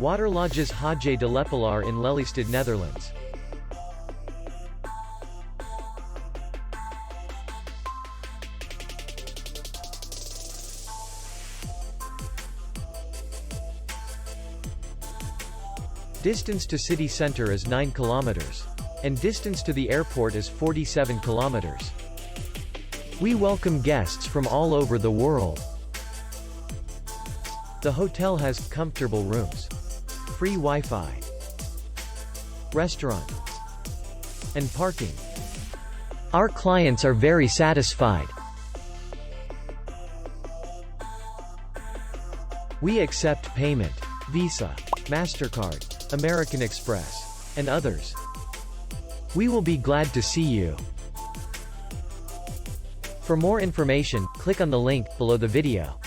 Waterlodges Haje de Lepelaar in Lelystad, Netherlands. Distance to city center is 9 kilometers. And distance to the airport is 47 kilometers. We welcome guests from all over the world. The hotel has comfortable rooms, free Wi-Fi, restaurant, and parking. Our clients are very satisfied. We accept payment, Visa, MasterCard, American Express, and others. We will be glad to see you. For more information, click on the link below the video.